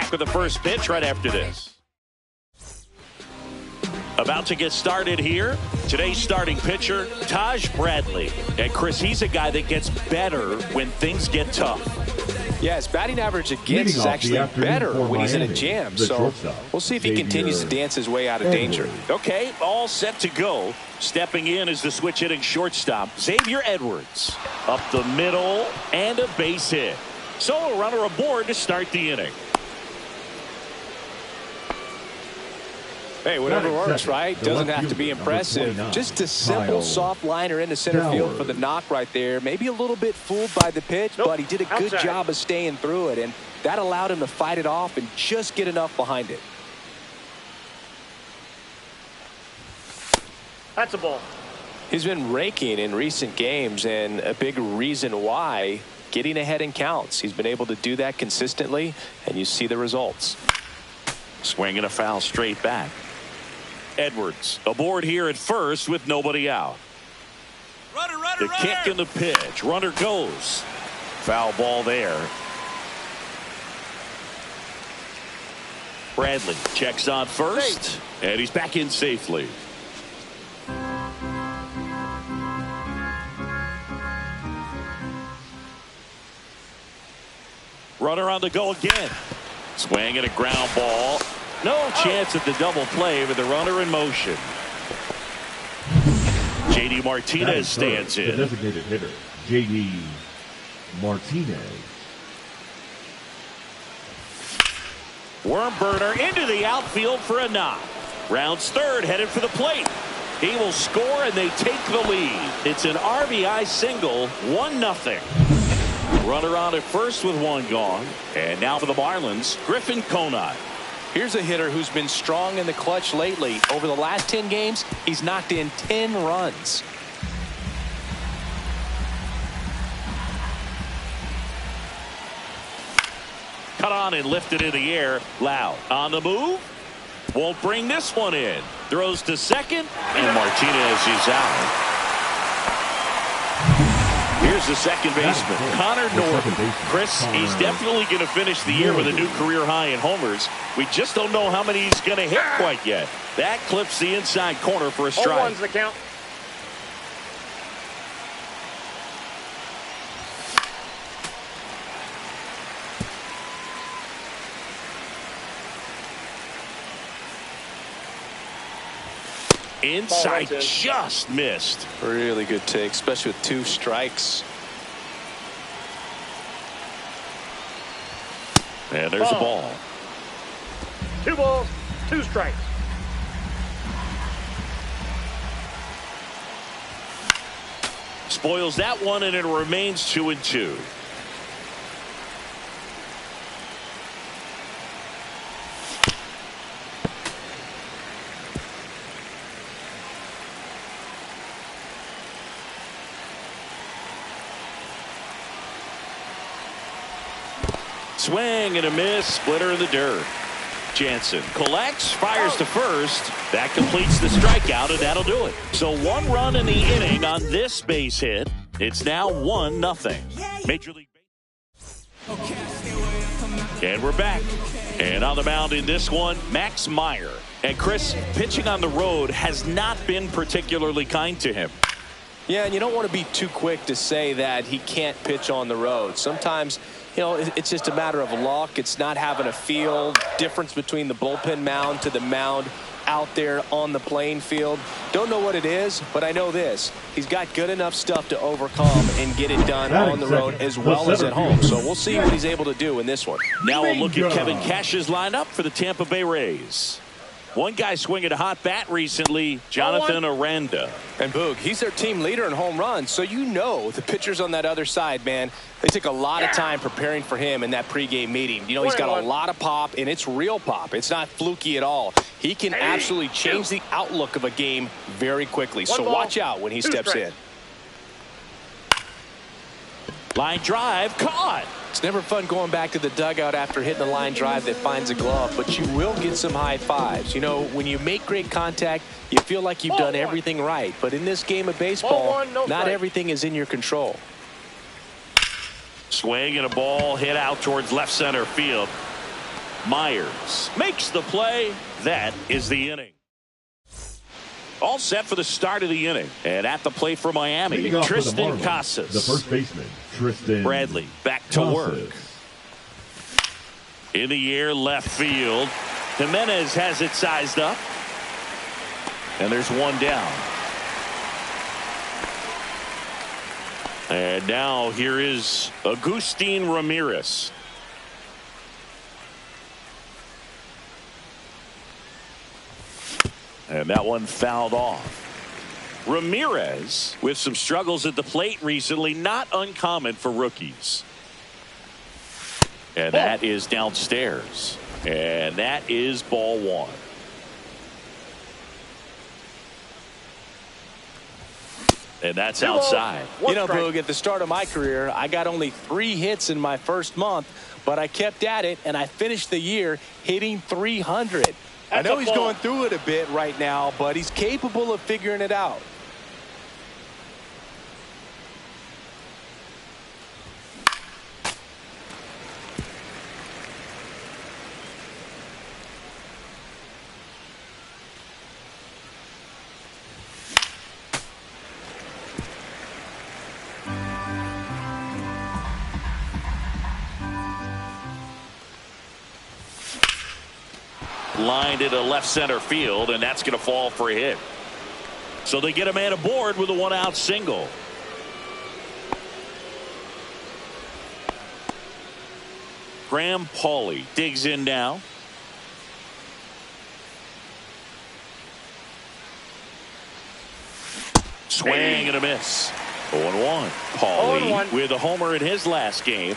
back with the first pitch right after this. About to get started here. Today's starting pitcher, Taj Bradley. And Chris, he's a guy that gets better when things get tough. Yeah, his batting average against is actually better when he's in a jam. So we'll see if he continues to dance his way out of danger. Okay, all set to go. Stepping in is the switch hitting shortstop, Xavier Edwards. Up the middle and a base hit. So a runner aboard to start the inning. Hey, whatever works, right? Doesn't have to be impressive. Just a simple soft liner into center field for the knock right there. Maybe a little bit fooled by the pitch, but he did a good job of staying through it, and that allowed him to fight it off and just get enough behind it. That's a ball. He's been raking in recent games, and a big reason why, getting ahead in counts. He's been able to do that consistently, and you see the results. Swing and a foul straight back. Edwards aboard here at first with nobody out. The kick and the pitch. Runner goes. Foul ball there. Bradley checks on first, and he's back in safely. Runner on the go again. Swing and a ground ball. No chance at the double play with the runner in motion. J.D. Martinez stands in. The designated hitter, J.D. Martinez. Worm burner into the outfield for a knock. Rounds third, headed for the plate. He will score, and they take the lead. It's an RBI single, 1-0. Runner on at first with one gone. And now for the Marlins, Griffin Conine. Here's a hitter who's been strong in the clutch lately. Over the last 10 games, he's knocked in 10 runs. Cut on and lifted in the air. Lau on the move. Won't bring this one in. Throws to second, and Martinez is out. Here's the second baseman, Connor Norton. Chris, he's definitely going to finish the year with a new career high in homers. We just don't know how many he's going to hit quite yet. That clips the inside corner for a strike. 0-1's the count. Inside, just missed. Really good take, especially with 2 strikes. And there's a ball. 2 balls, 2 strikes. Spoils that one, and it remains 2-2. Swing and a miss, splitter in the dirt. Jansen collects, fires to first. That completes the strikeout, and that'll do it. So 1 run in the inning on this base hit. It's now 1-0. Major League Baseball. And we're back. And on the mound in this one, Max Meyer. And Chris, pitching on the road has not been particularly kind to him. Yeah, and you don't want to be too quick to say that he can't pitch on the road. Sometimes, you know, it's just a matter of luck. It's not having a feel. Difference between the bullpen mound to the mound out there on the playing field. Don't know what it is, but I know this. He's got good enough stuff to overcome and get it done on the road as well as at home. So we'll see what he's able to do in this one. Now we'll look at Kevin Cash's lineup for the Tampa Bay Rays. One guy swinging a hot bat recently, Jonathan Aranda. And Boog, he's their team leader in home runs, so you know the pitchers on that other side, man, they took a lot of time preparing for him in that pregame meeting. You know, he's got a lot of pop, and it's real pop. It's not fluky at all. He can absolutely change the outlook of a game very quickly, so watch out when he steps in. Line drive, caught. It's never fun going back to the dugout after hitting a line drive that finds a glove, but you will get some high fives. You know, when you make great contact, you feel like you've done everything right. But in this game of baseball, not everything is in your control. Swing and a ball hit out towards left center field. Myers makes the play. That is the inning. All set for the start of the inning. And at the plate for Miami, Leading off for the Tristan Marlins, Casas. the first baseman, Tristan Bradley back to work. In the air, left field. Jimenez has it sized up. And there's one down. And now here is Agustin Ramirez. And that one fouled off. Ramirez with some struggles at the plate recently, not uncommon for rookies. And that is downstairs. And that is ball one. And that's outside. You know, Boog, at the start of my career, I got only 3 hits in my first month, but I kept at it, and I finished the year hitting 300. I know he's going through it a bit right now, but he's capable of figuring it out. Lined into left center field, and that's going to fall for a hit. So they get a man aboard with a 1-out single. Graham Pauley digs in now. Swing and a miss. 0-1. Pauley with a homer in his last game.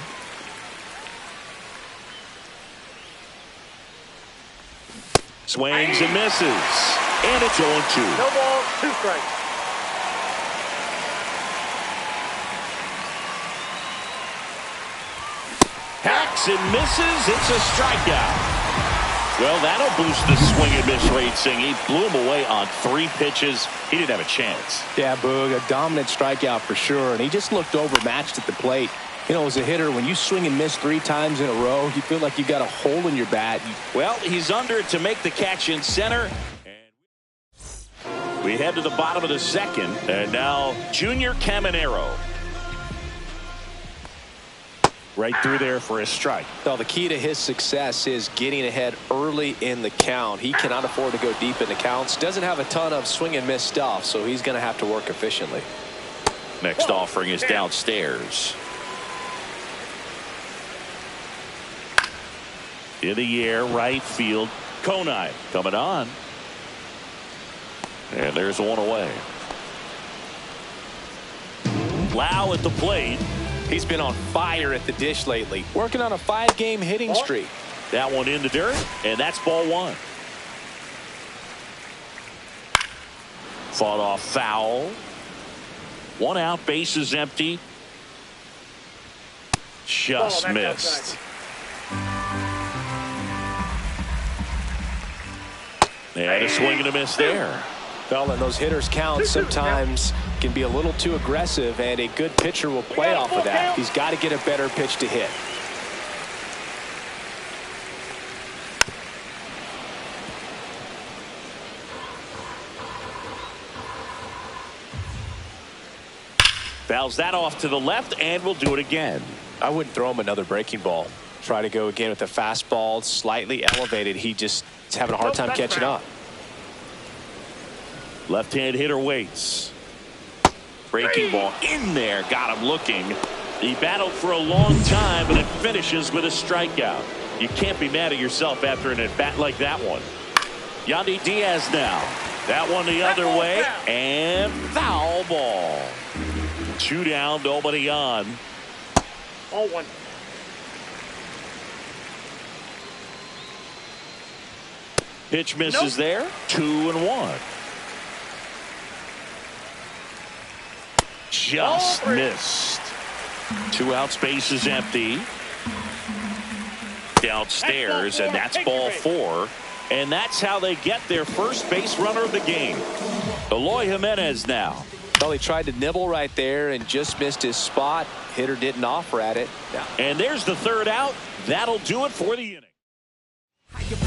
Swings and misses. And it's 0-2. No ball, 2 strikes. Hacks and misses. It's a strikeout. Well, that'll boost the swing and miss rate, Sing. He blew him away on 3 pitches. He didn't have a chance. Yeah, Boog, a dominant strikeout for sure, and he just looked overmatched at the plate. You know, as a hitter, when you swing and miss 3 times in a row, you feel like you got a hole in your bat. Well, he's under it to make the catch in center. And we head to the bottom of the second. And now Junior Caminero. Right through there for a strike. Well, the key to his success is getting ahead early in the count. He cannot afford to go deep in the counts. Doesn't have a ton of swing and miss stuff, so he's going to have to work efficiently. Next offering is downstairs. In the air, right field. Konai coming on. And there's one away. Lau at the plate. He's been on fire at the dish lately. Working on a 5-game hitting streak. That one in the dirt, and that's ball 1. Fought off foul. 1 out, base is empty. Just missed. And a swing and a miss there. Well, and those hitters count sometimes can be a little too aggressive, and a good pitcher will play off of that. He's got to get a better pitch to hit. Fouls that off to the left, and we'll do it again. I wouldn't throw him another breaking ball. Try to go again with the fastball, slightly elevated. He just is having a hard time catching up. Left-hand hitter waits. Breaking ball in there. Got him looking. He battled for a long time, but it finishes with a strikeout. You can't be mad at yourself after an at-bat like that one. Yandy Diaz now. That one the other way. And foul ball. 2 down, nobody on. 0-1. Pitch misses there. 2-1. Just missed. 2 outs, base is empty. Downstairs, and that's ball 4. And that's how they get their first base runner of the game. Eloy Jimenez now. Well, he tried to nibble right there and just missed his spot. Hitter didn't offer at it. And there's the 3rd out. That'll do it for the inning.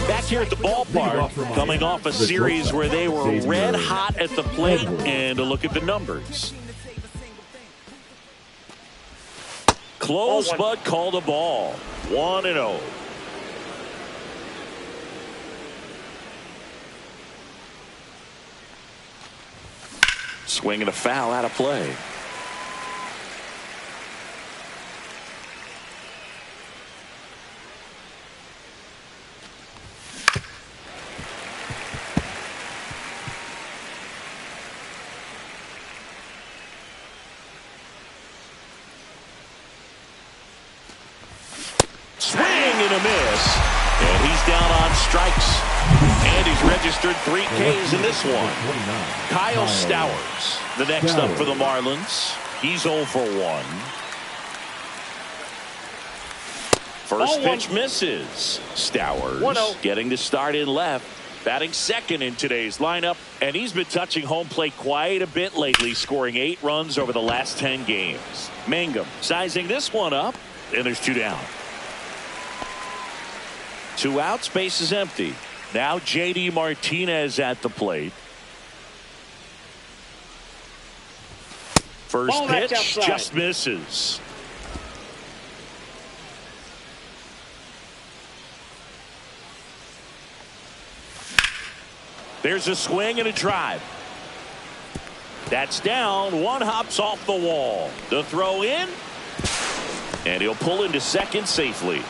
Back here at the ballpark, coming off a series where they were red hot at the plate, and a look at the numbers. Close, but called a ball. 1-0. Swing and a foul out of play. Swing and a miss. And he's down on strikes. And he's registered 3 Ks in this one. Kyle Stowers, the next up for the Marlins. He's 0 for 1. First pitch misses. Stowers getting the start in left. Batting second in today's lineup. And he's been touching home plate quite a bit lately, scoring 8 runs over the last 10 games. Mangum sizing this one up. And there's 2 down. 2 outs, base is empty. Now J.D. Martinez at the plate. First pitch just misses. There's a swing and a drive. That's down. One hops off the wall. The throw in. And he'll pull into second safely.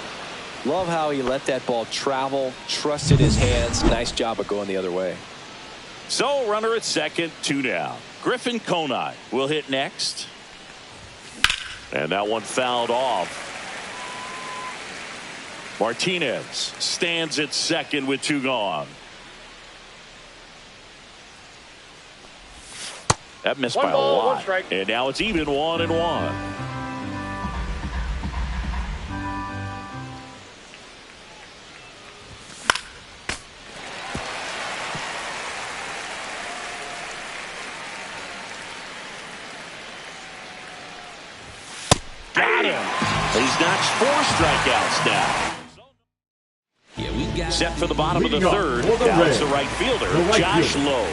Love how he let that ball travel, trusted his hands. Nice job of going the other way. So runner at second, 2 down. Griffin Conine will hit next. And that one fouled off. Martinez stands at second with 2 gone. That missed by a lot. And now it's even 1-1. Got him. He's notched 4 strikeouts now. Set for the bottom of the third. Down's the right fielder, Josh Lowe.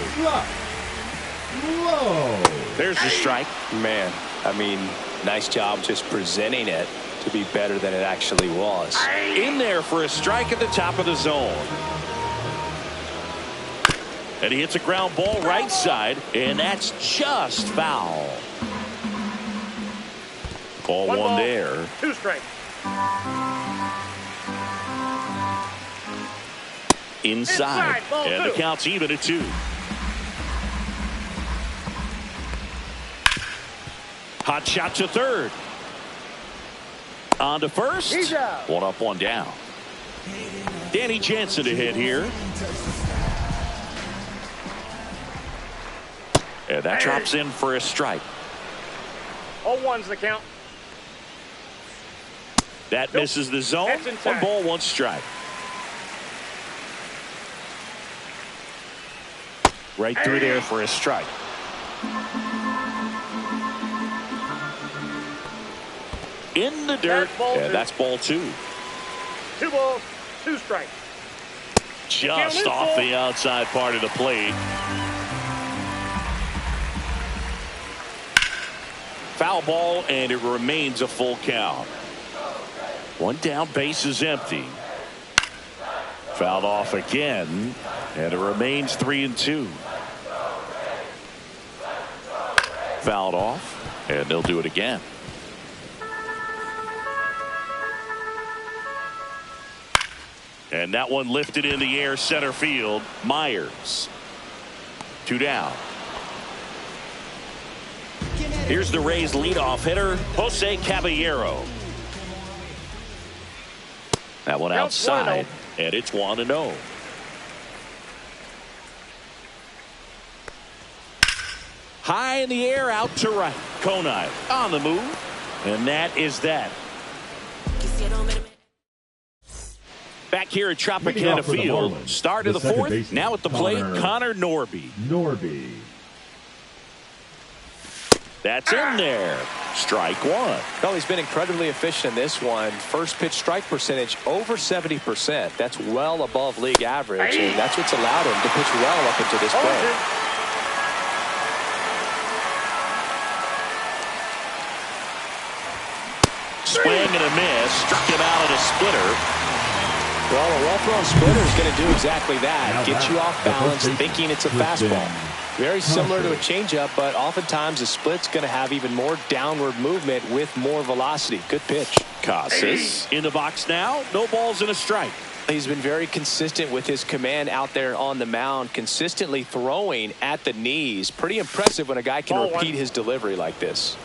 There's the strike. Man, I mean, nice job just presenting it to be better than it actually was. In there for a strike at the top of the zone. And he hits a ground ball right side, and that's just foul. Ball one there. 2 strikes. Inside. And the count's even at 2. Hot shot to third. On to first. 1 up, 1 down. Danny Jansen to hit here. And that drops in for a strike. 0-1's the count. That misses the zone. 1 ball, 1 strike. Right through there for a strike. In the dirt. That's ball 2. 2 balls, 2 strikes. Just off the outside part of the plate. Foul ball, and it remains a full count. 1 down, base is empty. Fouled off again, and it remains 3-2. Fouled off, and they'll do it again. And that one lifted in the air, center field. Myers. 2 down. Here's the Rays leadoff hitter, Jose Caballero. That one outside, and it's 1-0. High in the air, out to right. Conine on the move, and that is that. Back here at Tropicana Field, start of the 4th. Now at the plate, Connor Norby. That's in there. Strike one. Well, he's been incredibly efficient in this one. First pitch strike percentage over 70%. That's well above league average, and that's what's allowed him to pitch well up into this point. Swing and a miss. Struck him out at a splitter. Well, a well-thrown splitter is going to do exactly that. Get you off balance, thinking it's a fastball. Very similar to a changeup, but oftentimes a split's going to have even more downward movement with more velocity. Good pitch. Casas in the box now. No balls and a strike. He's been very consistent with his command out there on the mound, consistently throwing at the knees. Pretty impressive when a guy can repeat his delivery like this.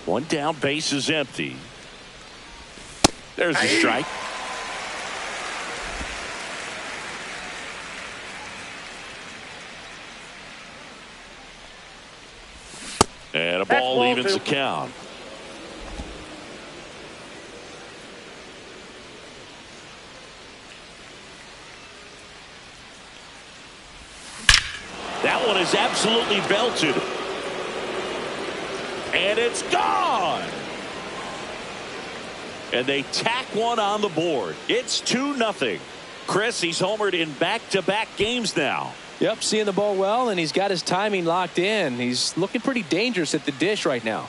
One down, base is empty. There's a strike. And a ball evens the count. That one is absolutely belted. And it's gone. And they tack one on the board. It's 2-0. Chris, he's homered in back-to-back games now. Yep, seeing the ball well, and he's got his timing locked in. He's looking pretty dangerous at the dish right now.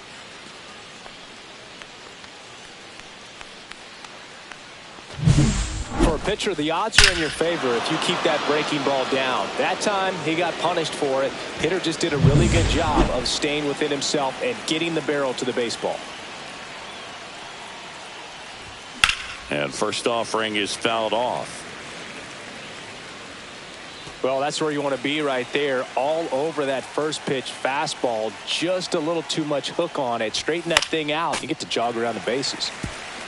For a pitcher, the odds are in your favor if you keep that breaking ball down. That time, he got punished for it. Hitter just did a really good job of staying within himself and getting the barrel to the baseball. And first offering is fouled off. Well, that's where you want to be right there. All over that first pitch fastball. Just a little too much hook on it. Straighten that thing out. You get to jog around the bases.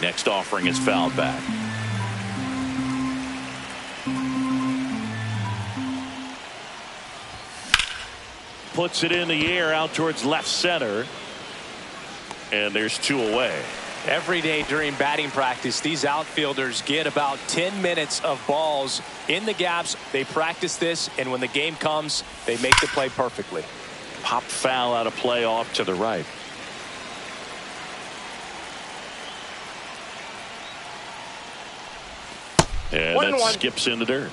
Next offering is fouled back. Puts it in the air out towards left center. And there's 2 away. Every day during batting practice, these outfielders get about 10 minutes of balls in the gaps. They practice this, and when the game comes, they make the play perfectly. Pop foul out of play off to the right. And that skips in the dirt.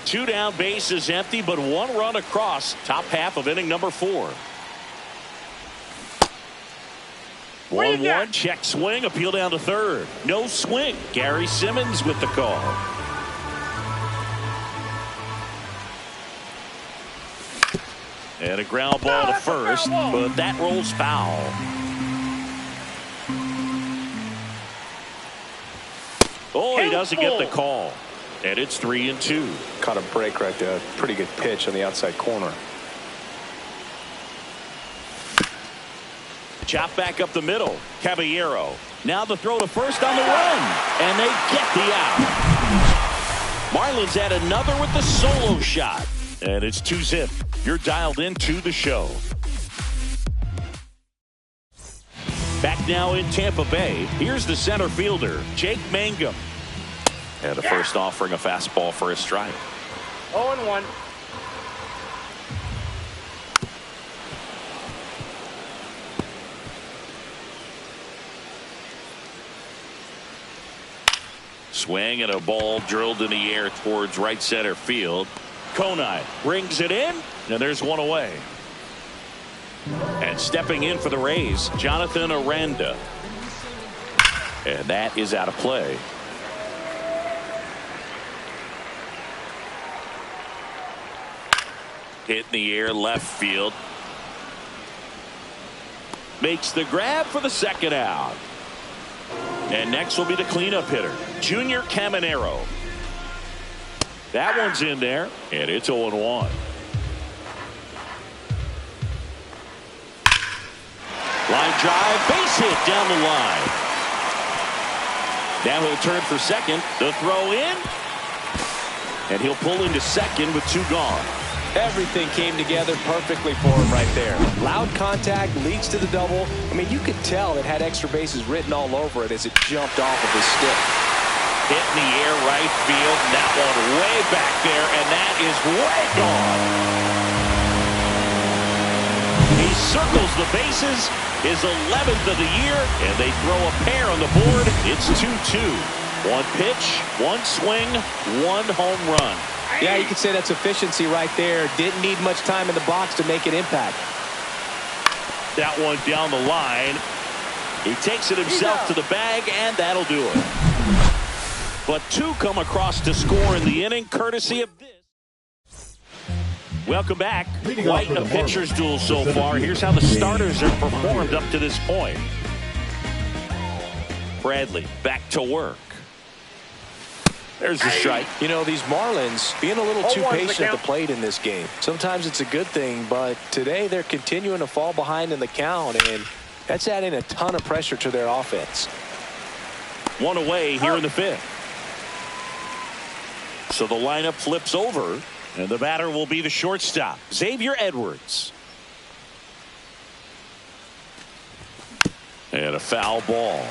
2 down, base is empty, but 1 run across. Top half of inning number 4. 1-1, check swing, appeal down to third. No swing. Gary Simmons with the call. And a ground ball to first, but that rolls foul. Oh, he doesn't get the call. And it's 3-2. Caught a break right there. Pretty good pitch on the outside corner. Chop back up the middle. Caballero. Now the throw to first on the run. And they get the out. Marlins add another with the solo shot. And it's 2-zip. You're dialed into the show. Back now in Tampa Bay. Here's the center fielder, Jake Mangum. And the first offering a fastball for a strike. 0-1. Swing and a ball drilled in the air towards right center field. Konai brings it in, and there's 1 away. And stepping in for the Rays, Jonathan Aranda. And that is out of play. Hit in the air left field. Makes the grab for the second out. And next will be the cleanup hitter, Junior Caminero. That one's in there, and it's 0-1. Line drive, base hit down the line. Now he'll turn for second. The throw in. And he'll pull into second with 2 gone. Everything came together perfectly for him right there. Loud contact leads to the double. I mean, you could tell it had extra bases written all over it as it jumped off of his stick. Hit in the air right field. And that one way back there, and that is way gone. He circles the bases, his 11th of the year, and they throw a pair on the board. It's 2-2. One pitch, one swing, one home run. Yeah, you could say that's efficiency right there. Didn't need much time in the box to make an impact. That one down the line. He takes it himself to the bag, and that'll do it. But two come across to score in the inning, courtesy of this. Welcome back. Quite a pitcher's duel so far. Here's how the starters have performed up to this point. Bradley back to work. There's the strike. You know, these Marlins being a little too patient at the plate in this game. Sometimes it's a good thing, but today they're continuing to fall behind in the count, and that's adding a ton of pressure to their offense. One away here in the fifth. So the lineup flips over, and the batter will be the shortstop, Xavier Edwards. And a foul ball.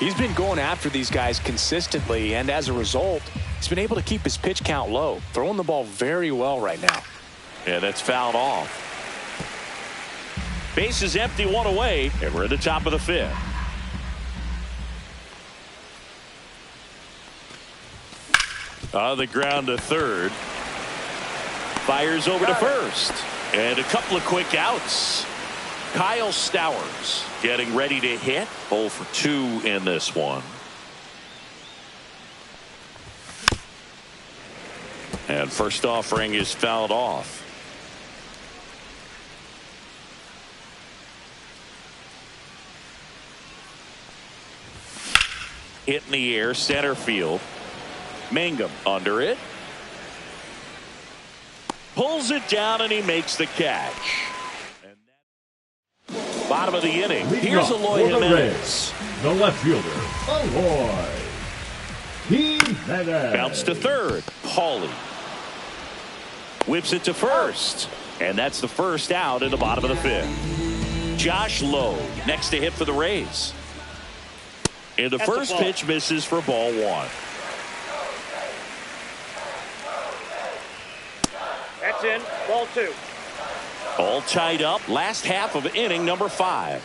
He's been going after these guys consistently, and as a result, he's been able to keep his pitch count low, throwing the ball very well right now. And that's fouled off. Base is empty, one away, and we're at the top of the fifth. On the ground to third. Fires over to first. And a couple of quick outs. Kyle Stowers getting ready to hit. 0 for 2 in this one. And first offering is fouled off. Hit in the air, center field. Mangum under it. Pulls it down, and he makes the catch. Bottom of the inning. Here's Eloy Jimenez. The left fielder, Eloy Jimenez. Bounce to third. Paulie whips it to first. And that's the first out in the bottom of the fifth. Josh Lowe next to hit for the Rays. And the first pitch misses for ball one. That's in. Ball 2. All tied up. Last half of inning number 5.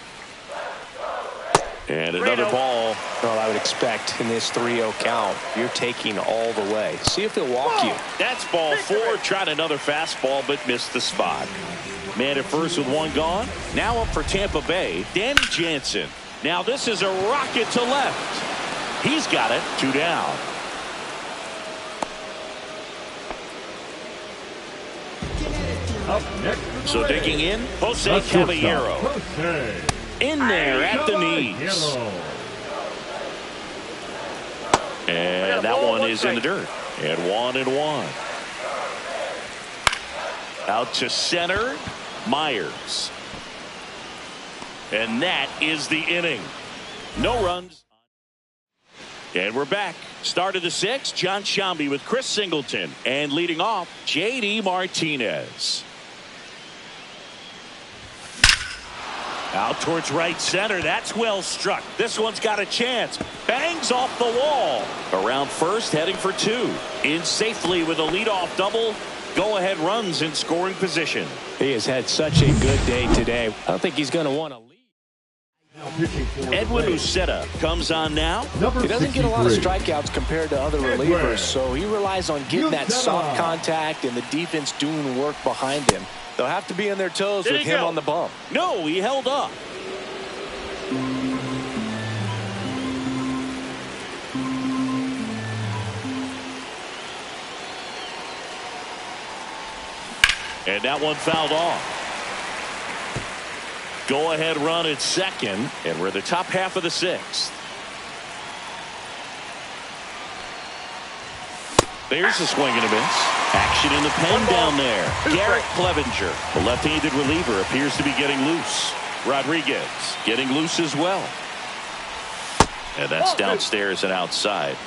And another ball. Well, I would expect in this 3-0 count, you're taking all the way. See if he'll walk you. That's ball 4. Tried another fastball, but missed the spot. Man at first with one gone. Now up for Tampa Bay, Danny Jansen. Now this is a rocket to left. He's got it. 2 down. Up next, So digging in, Jose Caballero. In there at the knees. And that one is in the dirt. And 1-1. Out to center, Myers. And that is the inning. No runs. And we're back. Start of the 6th, John Shambi with Chris Singleton. And leading off, J.D. Martinez. Out towards right center. That's well struck. This one's got a chance. Bangs off the wall. Around first, heading for 2. In safely with a leadoff double. Go-ahead runs in scoring position. He has had such a good day today. I don't think he's going to want to leave. Edwin Uceta comes on now. He doesn't get a lot of strikeouts compared to other relievers, so he relies on getting that soft contact and the defense doing work behind him. They'll have to be on their toes with him on the bump. No, he held up. And that one fouled off. Go ahead run at second, and we're at the top half of the 6th. There's a swing and a miss. Action in the pen down there. Garrett Clevenger, the left-handed reliever, appears to be getting loose. Rodriguez getting loose as well. And that's downstairs and outside.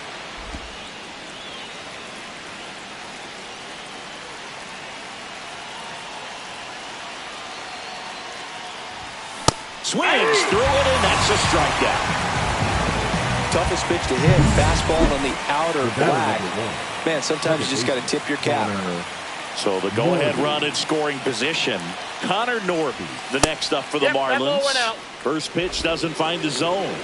Swings through it, and that's a strikeout. toughest pitch to hit. Fastball on the outer black. Man, sometimes you just got to tip your cap. So the go-ahead run in scoring position. Connor Norby, the next up for the Marlins. First pitch doesn't find the zone.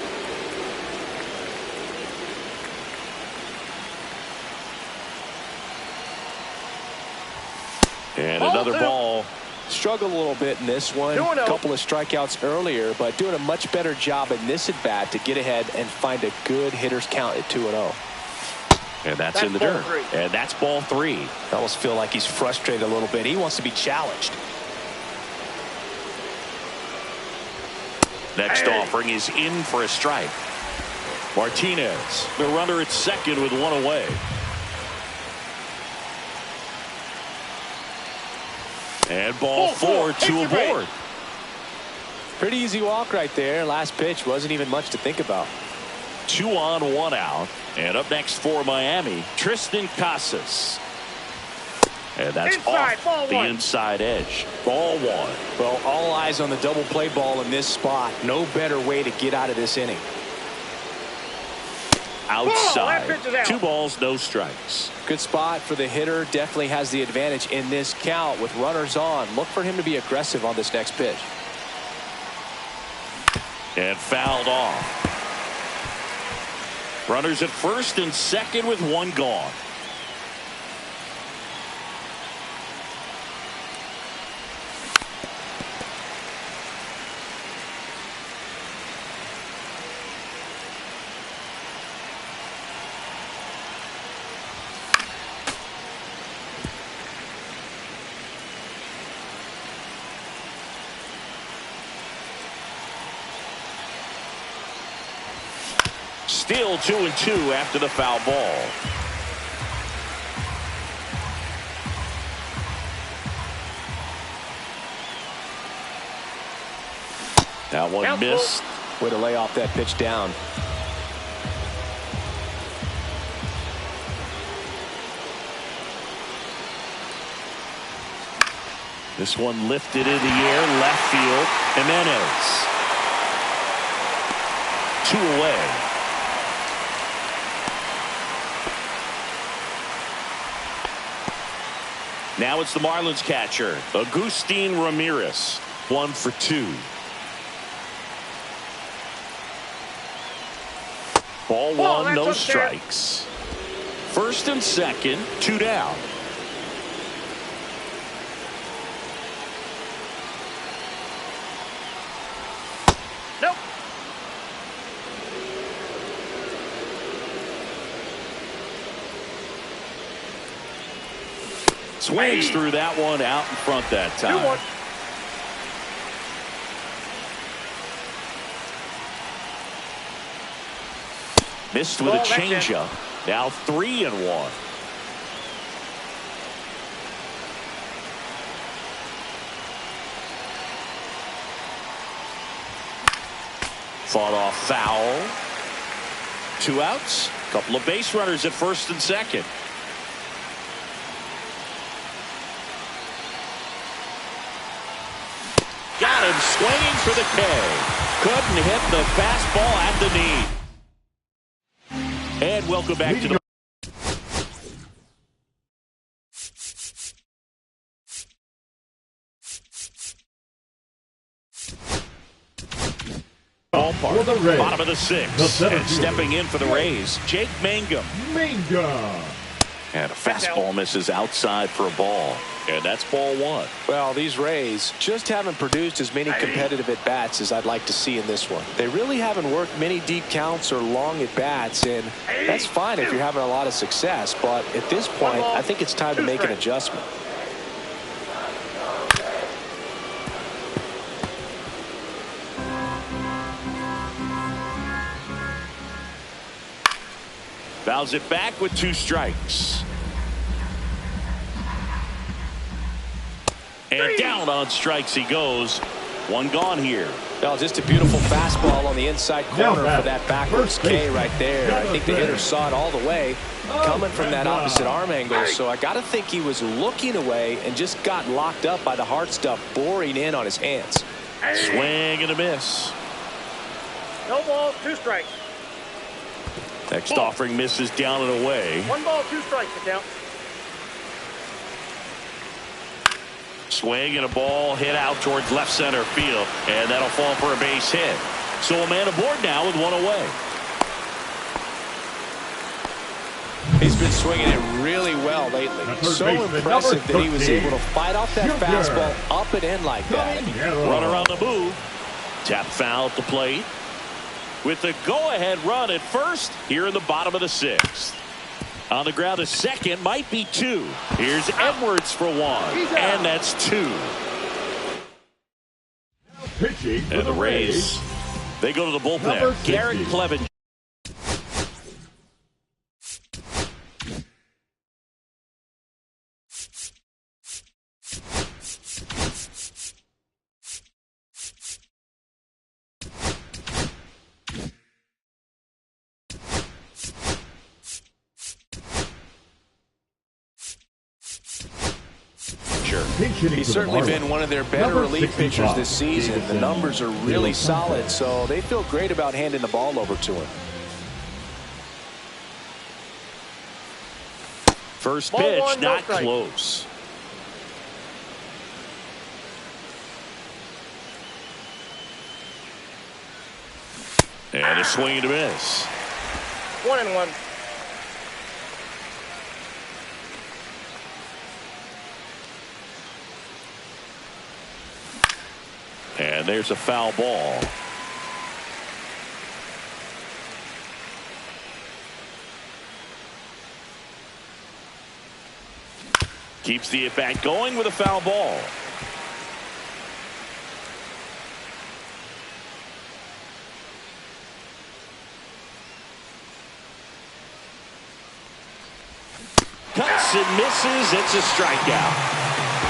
And another ball. Struggled a little bit in this one. A couple of strikeouts earlier, but doing a much better job in this at bat to get ahead and find a good hitter's count at 2-0. And that's in the dirt. And that's ball 3. I almost feel like he's frustrated a little bit. He wants to be challenged. Next offering is in for a strike. Martinez, the runner at second with one away. And ball 4, 2 aboard. Pretty easy walk right there. Last pitch wasn't even much to think about. 2 on, 1 out. And up next for Miami, Tristan Casas. And that's off the inside edge. Ball 1. Well, all eyes on the double play ball in this spot. No better way to get out of this inning. Outside. 2 balls, no strikes. Good spot for the hitter. Definitely has the advantage in this count with runners on. Look for him to be aggressive on this next pitch. And fouled off. Runners at first and second with 1 gone. Still 2-2 after the foul ball. That one missed. Way to lay off that pitch down. This one lifted in the air, left field. Jimenez. 2 away. Now it's the Marlins catcher, Agustin Ramirez. 1 for 2. Ball 1, no strikes. First and second, 2 down. Nope. Swings through that one out in front that time. 2-1. Missed with a changeup. Now 3-1. Fought off foul. 2 outs. Couple of base runners at first and second. Got him swinging for the K. Couldn't hit the fastball at the knee. And welcome back to the ballpark. Bottom of the 6th. And stepping in for the Rays, Jake Mangum. And a fastball misses outside for a ball. And that's ball 1. Well, these Rays just haven't produced as many competitive at-bats as I'd like to see in this one. They really haven't worked many deep counts or long at-bats, and that's fine if you're having a lot of success. But at this point, I think it's time to make an adjustment. Fouls it back with 2 strikes. And down on strikes he goes. 1 gone here. Well, just a beautiful fastball on the inside corner for that backwards K right there. I think the hitter saw it all the way coming from that opposite arm angle. So I got to think he was looking away and just got locked up by the hard stuff boring in on his hands. Swing and a miss. No ball, 2 strikes. Next offering misses down and away. 1 ball, 2 strikes to count. Swing and a ball hit out towards left center field, and that'll fall for a base hit. So a man aboard now with 1 away. He's been swinging it really well lately. So impressive that he was able to fight off that fastball up and in like that. Runner on the move. Tap foul at the plate. With the go-ahead run at first here in the bottom of the 6th. On the ground to second, might be 2. Here's Edwards for 1, and that's 2. And the Rays, they go to the bullpen. Garrett Clevenger. He's certainly been one of their better relief pitchers this season. The numbers are really solid, so they feel great about handing the ball over to him. First pitch, not close. And a swing and a miss. 1-1. And there's a foul ball. Keeps the at-bat going with a foul ball. Cuts and misses. It's a strikeout.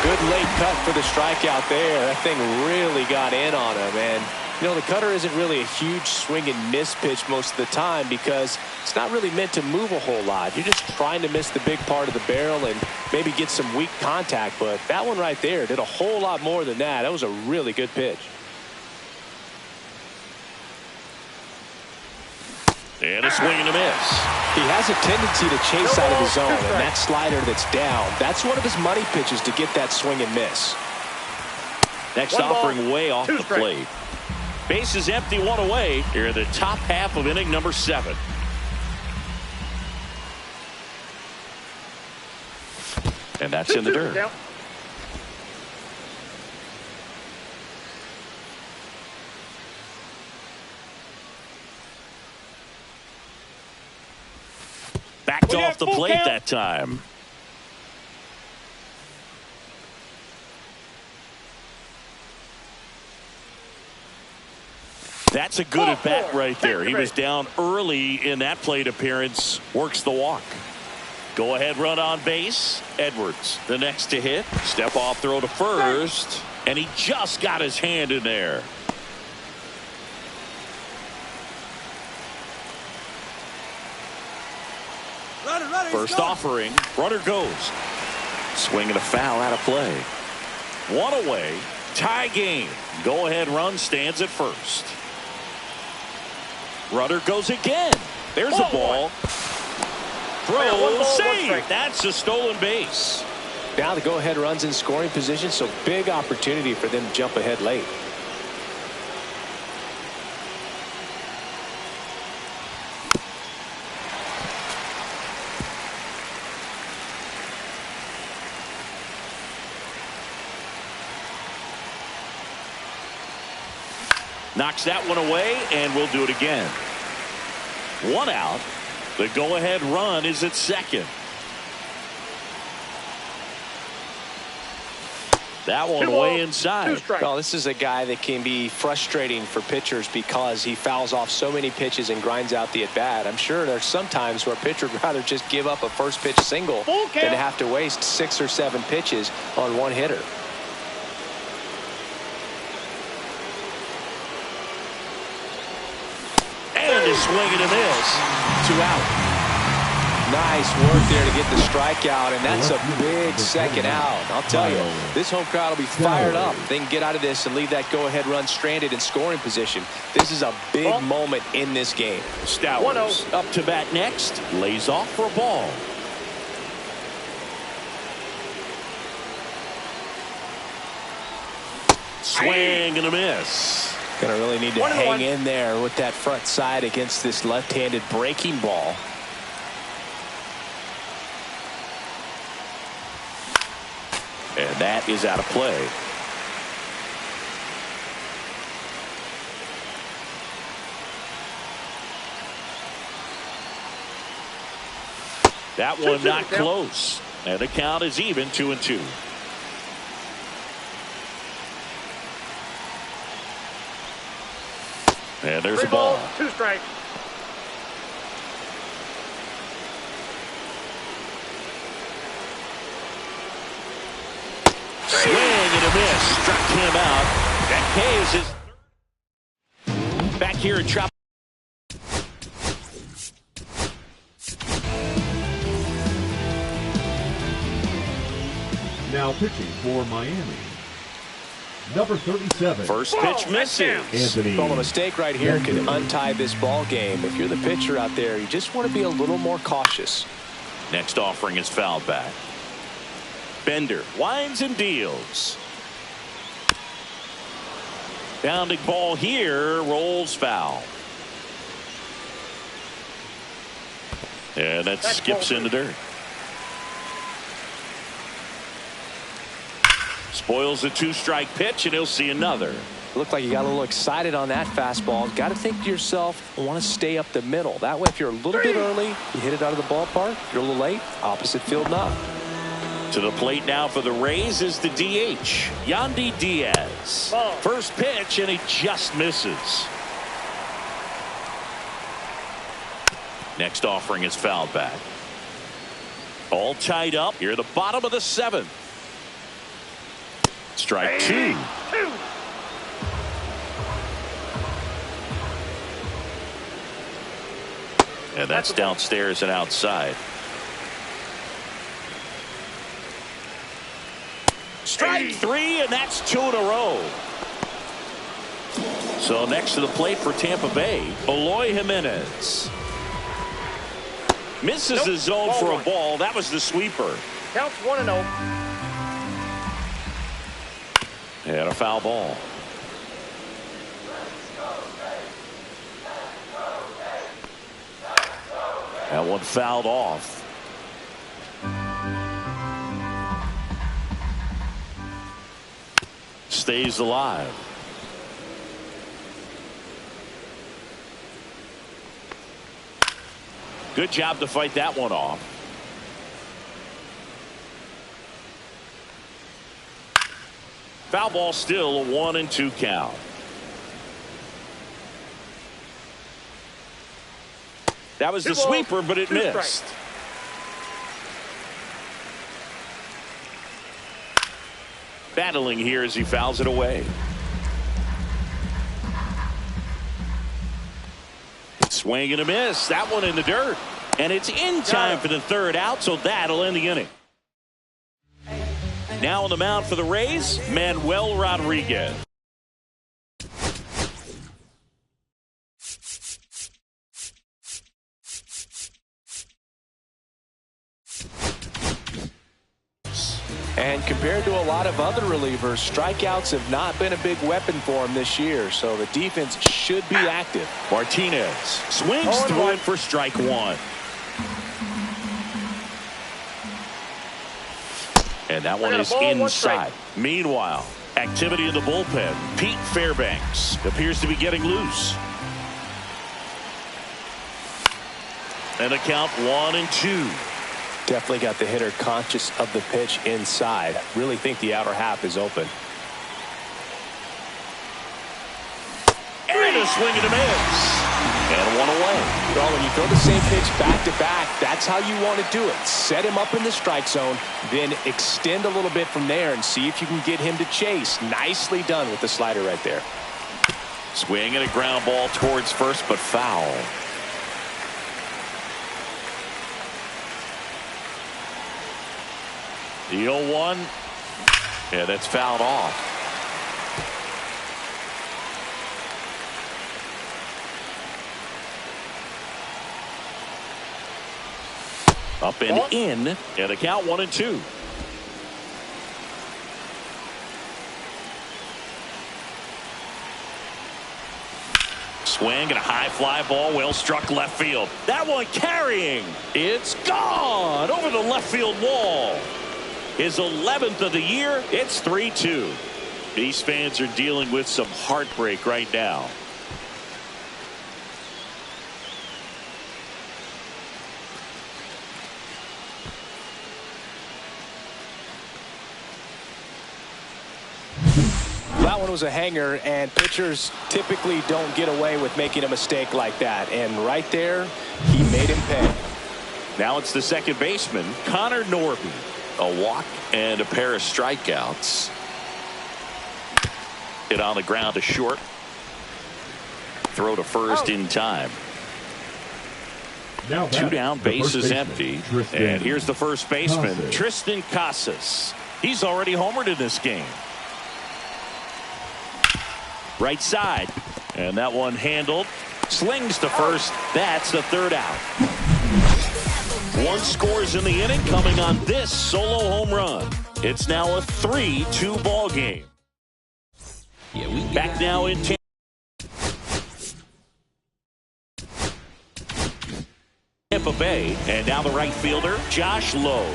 Good late cut for the strikeout there. That thing really got in on him. And, you know, the cutter isn't really a huge swing and miss pitch most of the time because it's not really meant to move a whole lot. You're just trying to miss the big part of the barrel and maybe get some weak contact. But that one right there did a whole lot more than that. That was a really good pitch. And a swing and a miss. He has a tendency to chase out of the zone, and that slider that's down, that's one of his money pitches to get that swing and miss. Next offering way off the plate. Base is empty, 1 away. Here in the top half of inning number 7. And that's in the dirt. Backed off the plate that time. That's a good at bat right there. He was down early in that plate appearance. Works the walk. Go ahead run on base. Edwards the next to hit. Step off throw to first. And he just got his hand in there. First offering. Runner goes. Swing and a foul out of play. 1 away. Tie game. Go ahead run stands at first. Runner goes again. There's a ball. Throw save. That's a stolen base. Now the go ahead runs in scoring position, so big opportunity for them to jump ahead late. Knocks that one away, and we'll do it again. 1 out. The go-ahead run is at second. That one way inside. Well, this is a guy that can be frustrating for pitchers because he fouls off so many pitches and grinds out the at-bat. I'm sure there's some times where a pitcher would rather just give up a first pitch single than to have to waste 6 or 7 pitches on one hitter. And a swing and a miss. 2 out. Nice work there to get the strikeout, and that's a big second out. I'll tell you, this home crowd will be fired up. They can get out of this and leave that go-ahead run stranded in scoring position. This is a big moment in this game. Stowers up to bat next, lays off for a ball. Swing and a miss. Gonna really need to hang in there with that front side against this left-handed breaking ball. And that is out of play. That one not close. And the count is even 2-2. And there's a ball. 2 strikes. Swing and a miss. Struck him out. That K's is back here in Trop. Now pitching for Miami, number 37. First pitch misses. Anthony. Well, a mistake right here can untie this ball game. If you're the pitcher out there, you just want to be a little more cautious. Next offering is fouled back. Bender winds and deals. Bounding ball here, rolls foul. And that skips in the dirt. Spoils the 2-strike pitch, and he'll see another. Looked like you got a little excited on that fastball. Got to think to yourself, I want to stay up the middle. That way, if you're a little bit early, you hit it out of the ballpark. If you're a little late, opposite field knock. To the plate now for the Rays is the DH, Yandy Diaz. First pitch, and he just misses. Next offering is fouled back. All tied up here at the bottom of the 7th. Strike 2. And that's downstairs and outside. Strike 3, and that's 2 in a row. So next to the plate for Tampa Bay, Eloy Jimenez. Misses the zone for a ball. That was the sweeper. Counts 1-0. And a foul ball. That one fouled off. Stays alive. Good job to fight that one off. Foul ball, still a 1-2 count. That was the sweeper, but it missed. Battling here as he fouls it away. Swing and a miss. That one in the dirt. And it's in time for the 3rd out, so that'll end the inning. Now on the mound for the Rays, Manuel Rodriguez. And compared to a lot of other relievers, strikeouts have not been a big weapon for him this year, so the defense should be active. Martinez swings through it for strike 1. And that one is inside. Meanwhile, activity in the bullpen. Pete Fairbanks appears to be getting loose. And a count 1-2. Definitely got the hitter conscious of the pitch inside. Really think the outer half is open. And a swing and a miss. And one away. Well, when you throw the same pitch back to back, that's how you want to do it. Set him up in the strike zone, then extend a little bit from there and see if you can get him to chase. Nicely done with the slider right there. Swing and a ground ball towards first, but foul. The 0-1. Yeah, that's fouled off. Up and in, and a count 1-2. Swing and a high fly ball, well struck left field. That one carrying. It's gone over the left field wall. His 11th of the year. It's 3-2. These fans are dealing with some heartbreak right now. That one was a hanger, and pitchers typically don't get away with making a mistake like that. And right there, he made him pay. Now it's the second baseman, Connor Norby. A walk and a pair of strikeouts. Hit on the ground to short. Throw to first in time. Now Two down, base is baseman, empty. Tristan And here's the first baseman, Casas. Tristan Casas. He's already homered in this game. Right side. And that one handled. Slings to first. That's the third out. One scores in the inning coming on this solo home run. It's now a 3-2 ball game. Back now in Tampa Bay. And now the right fielder, Josh Lowe.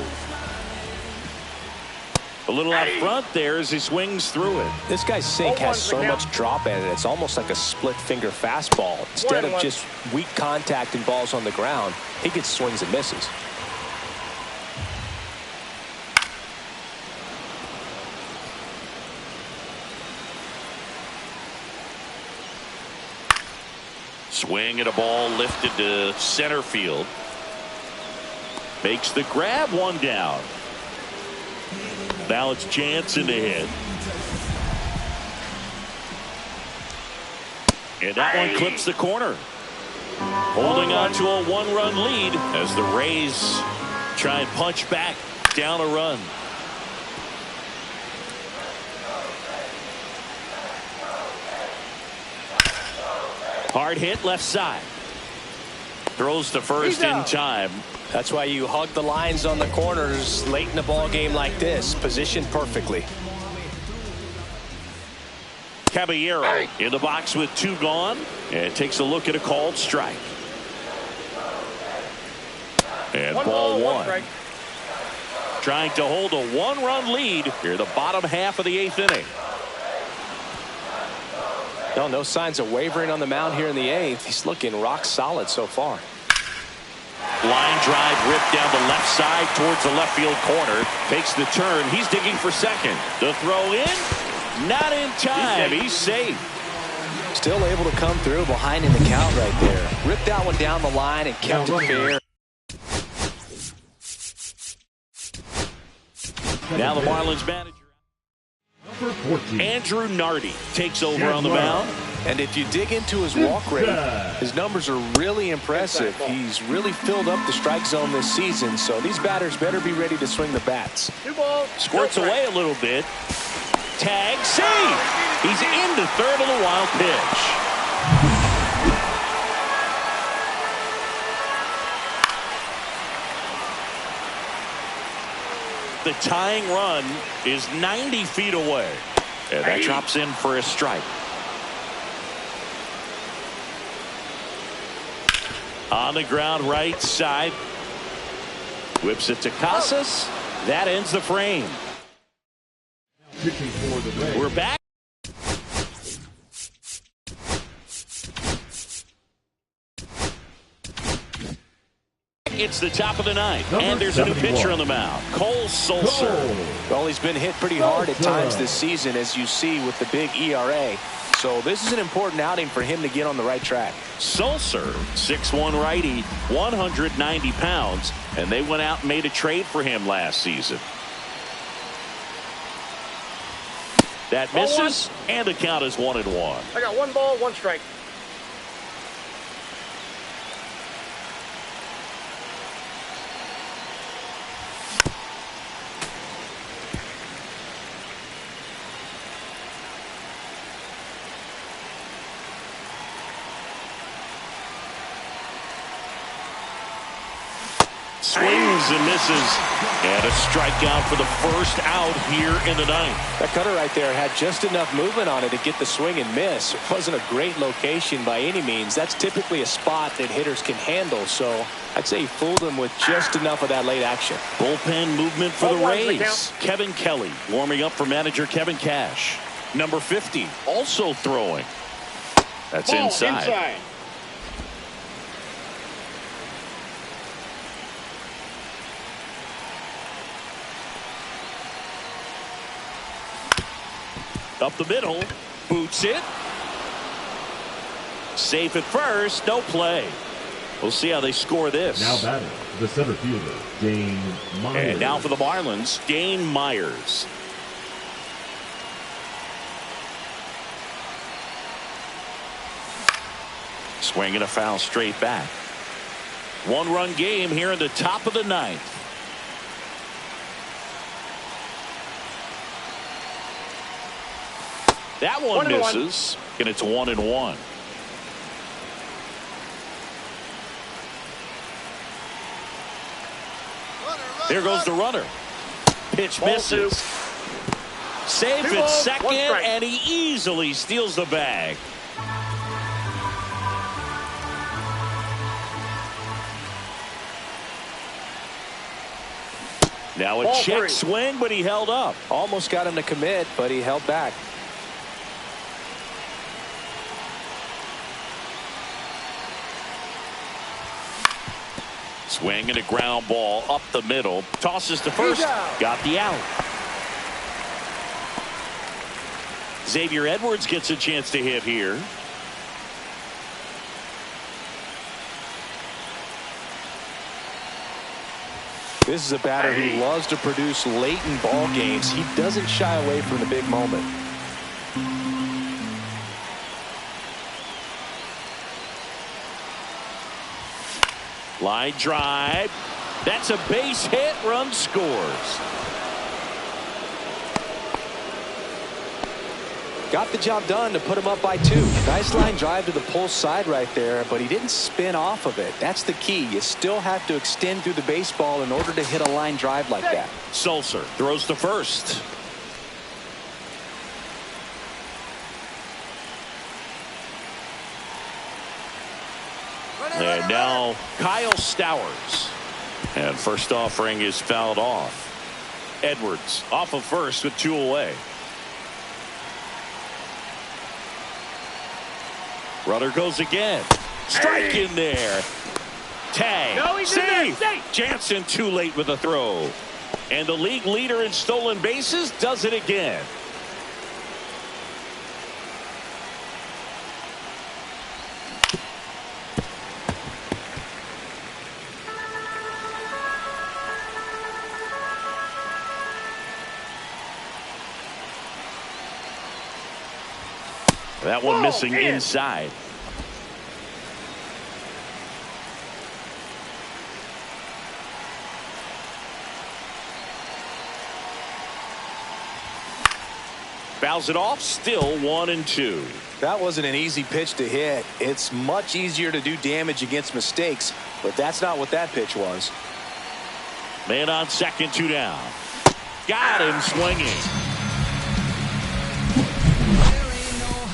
A little out front there as he swings through it. This guy's sink has so much drop in it. It's almost like a split finger fastball. Instead of just weak contact and balls on the ground, he gets swings and misses. Swing at a ball lifted to center field. Makes the grab, one down. Now it's Jansen to hit. And that one clips the corner. Holding on to a one-run lead as the Rays try and punch back down a run. Hard hit left side. Throws to first in time. That's why you hug the lines on the corners late in a ball game like this. Positioned perfectly. Caballero in the box with two gone and takes a look at a called strike. And ball one. Trying to hold a one-run lead here, the bottom half of the eighth inning. No signs of wavering on the mound here in the eighth. He's looking rock solid so far. Line drive ripped down the left side towards the left field corner. Takes the turn. He's digging for second. The throw in. Not in time. He's safe. Still able to come through behind in the count right there. Ripped that one down the line and kept it fair. Now the Marlins manager, Andrew Nardi, takes over on the mound. And if you dig into his walk rate, his numbers are really impressive. He's really filled up the strike zone this season, so these batters better be ready to swing the bats. Squirts away a little bit. Tag, save! He's into third on the wild pitch. The tying run is 90 feet away. And that drops in for a strike. On the ground right side. Whips it to Casas. That ends the frame. We're back. It's the top of the ninth, and there's a new pitcher on the mound, Cole Sulser. Well, he's been hit pretty hard at times this season, as you see with the big ERA. So this is an important outing for him to get on the right track. Sulser, 6'1" righty, 190 pounds, and they went out and made a trade for him last season. That misses, and the count is 1-1. I got 1 ball, 1 strike. Swings and misses. And a strikeout for the first out here in the ninth. That cutter right there had just enough movement on it to get the swing and miss. It wasn't a great location by any means. That's typically a spot that hitters can handle. So I'd say he fooled him with just enough of that late action. Bullpen movement for the Rays. Kevin Kelly warming up for manager Kevin Cash. Number 50 also throwing. That's inside. Up the middle, boots it. Safe at first, no play. We'll see how they score this. Now batting, the center fielder, Dane Myers. And now for the Marlins, Dane Myers. Swinging a foul straight back. One-run game here in the top of the ninth. That one misses, and it's 1-1. There goes the runner. Pitch misses. Safe at second, and he easily steals the bag. Now a check swing, but he held up. Almost got him to commit, but he held back. Swing and a ground ball up the middle. Tosses to first. Got the out. Xavier Edwards gets a chance to hit here. This is a batter who loves to produce late in ball games. He doesn't shy away from the big moment. Line drive. That's a base hit. Run scores. Got the job done to put him up by 2. Nice line drive to the pull side right there, but he didn't spin off of it. That's the key. You still have to extend through the baseball in order to hit a line drive like that. Sulser throws to first. And now Kyle Stowers. And first offering is fouled off. Edwards off of first with 2 away. Runner goes again. Strike in there. Tag. No, he's safe. Safe. Jansen too late with the throw. And the league leader in stolen bases does it again. That one missing inside. Fouls it off, still 1-2. That wasn't an easy pitch to hit. It's much easier to do damage against mistakes, but that's not what that pitch was. Man on second, 2 down. Got him swinging.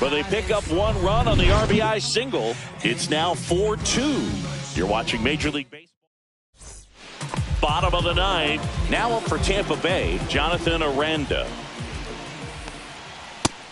But they pick up 1 run on the RBI single. It's now 4-2. You're watching Major League Baseball. Bottom of the 9th. Now up for Tampa Bay, Jonathan Aranda.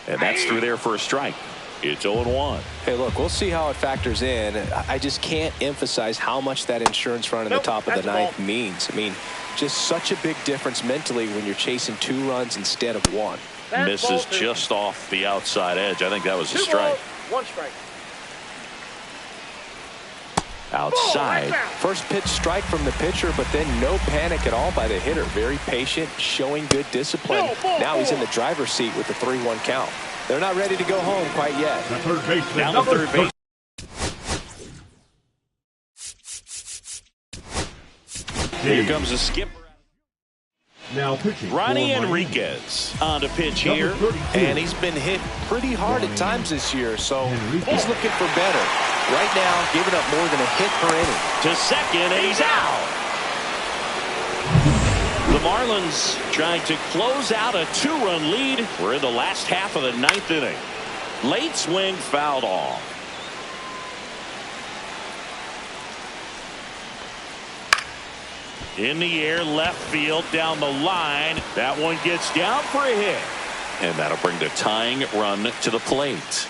And that's through there for a strike. It's 0-1. Hey, look, we'll see how it factors in. I just can't emphasize how much that insurance run in the top of the 9th means. I mean, just such a big difference mentally when you're chasing 2 runs instead of 1. Misses just off the outside edge. I think that was a strike. 1 strike. Outside. First pitch strike from the pitcher, but then no panic at all by the hitter. Very patient, showing good discipline. Now he's in the driver's seat with the 3-1 count. They're not ready to go home quite yet. The third baseman. Now the third base. Here comes a skipper. Now pitching. Ronnie Enriquez on to pitch here. And he's been hit pretty hard at times this year, so he's looking for better. Right now, giving up more than a hit per inning. To second, and he's out. The Marlins trying to close out a 2-run lead. We're in the last half of the 9th inning. Late swing fouled off. In the air, left field, down the line. That one gets down for a hit. And that'll bring the tying run to the plate.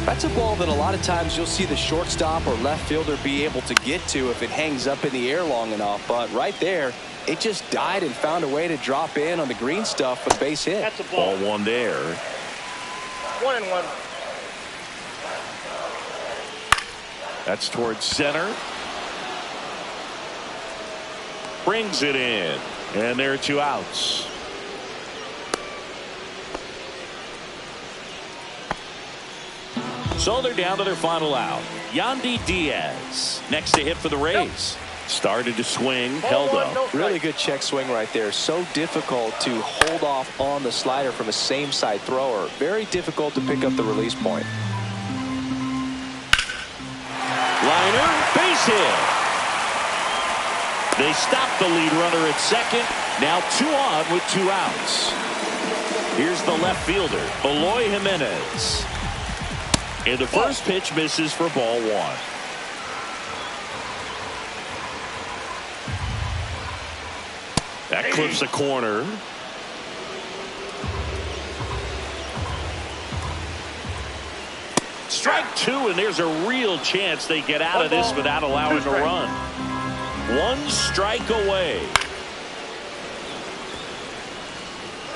That's a ball that a lot of times you'll see the shortstop or left fielder be able to get to if it hangs up in the air long enough. But right there, it just died and found a way to drop in on the green stuff for the base hit. That's a ball. Ball one there. 1-1. That's towards center. Brings it in. And there are 2 outs. So they're down to their final out. Yandy Diaz next to hit for the Rays. Started to swing, held up. Really good check swing right there. So difficult to hold off on the slider from a same side thrower. Very difficult to pick up the release point. Liner, base hit. They stop the lead runner at second. Now 2 on with 2 outs. Here's the left fielder, Eloy Jimenez. And the first pitch misses for ball 1. That clips the corner. Strike 2, and there's a real chance they get out of this without allowing a run. 1 strike away.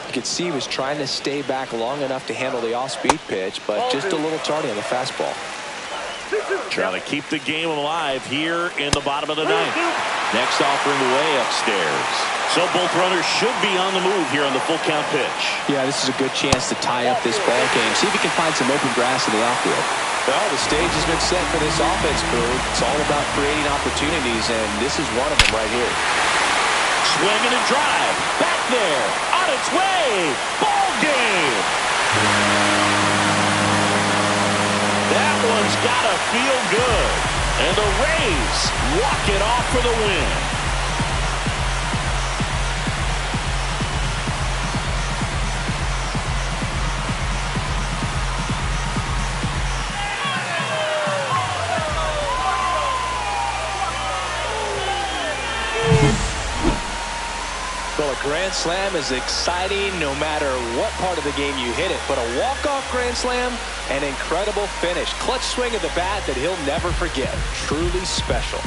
You could see he was trying to stay back long enough to handle the off-speed pitch, but just a little tardy on the fastball. Trying to keep the game alive here in the bottom of the 9th. Next offering way upstairs. So both runners should be on the move here on the full count pitch. Yeah, this is a good chance to tie up this ball game. See if he can find some open grass in the outfield. Well, the stage has been set for this offense crew. It's all about creating opportunities, and this is one of them right here. Swinging and drive. Back there. On its way. Ball game. That one's got to feel good. And the Rays walk it off for the win. Well, a grand slam is exciting no matter what part of the game you hit it. But a walk-off grand slam, an incredible finish. Clutch swing of the bat that he'll never forget. Truly special.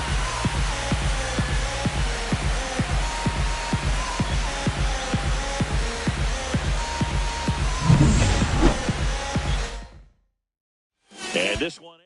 And this one